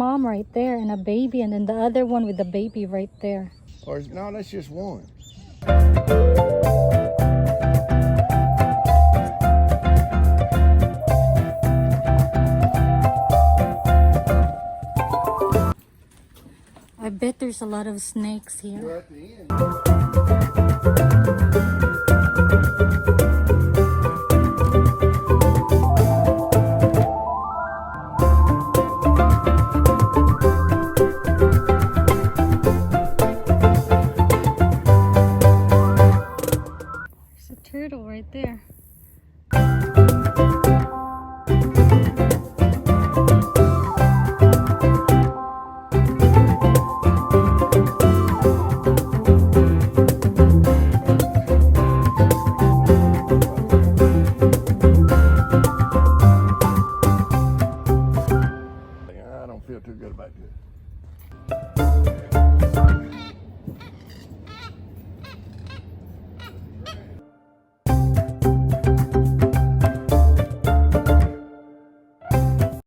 mom right there and a baby, and then the other one with the baby right there. Or no, that's just one. I bet there's a lot of snakes here. We're at the end.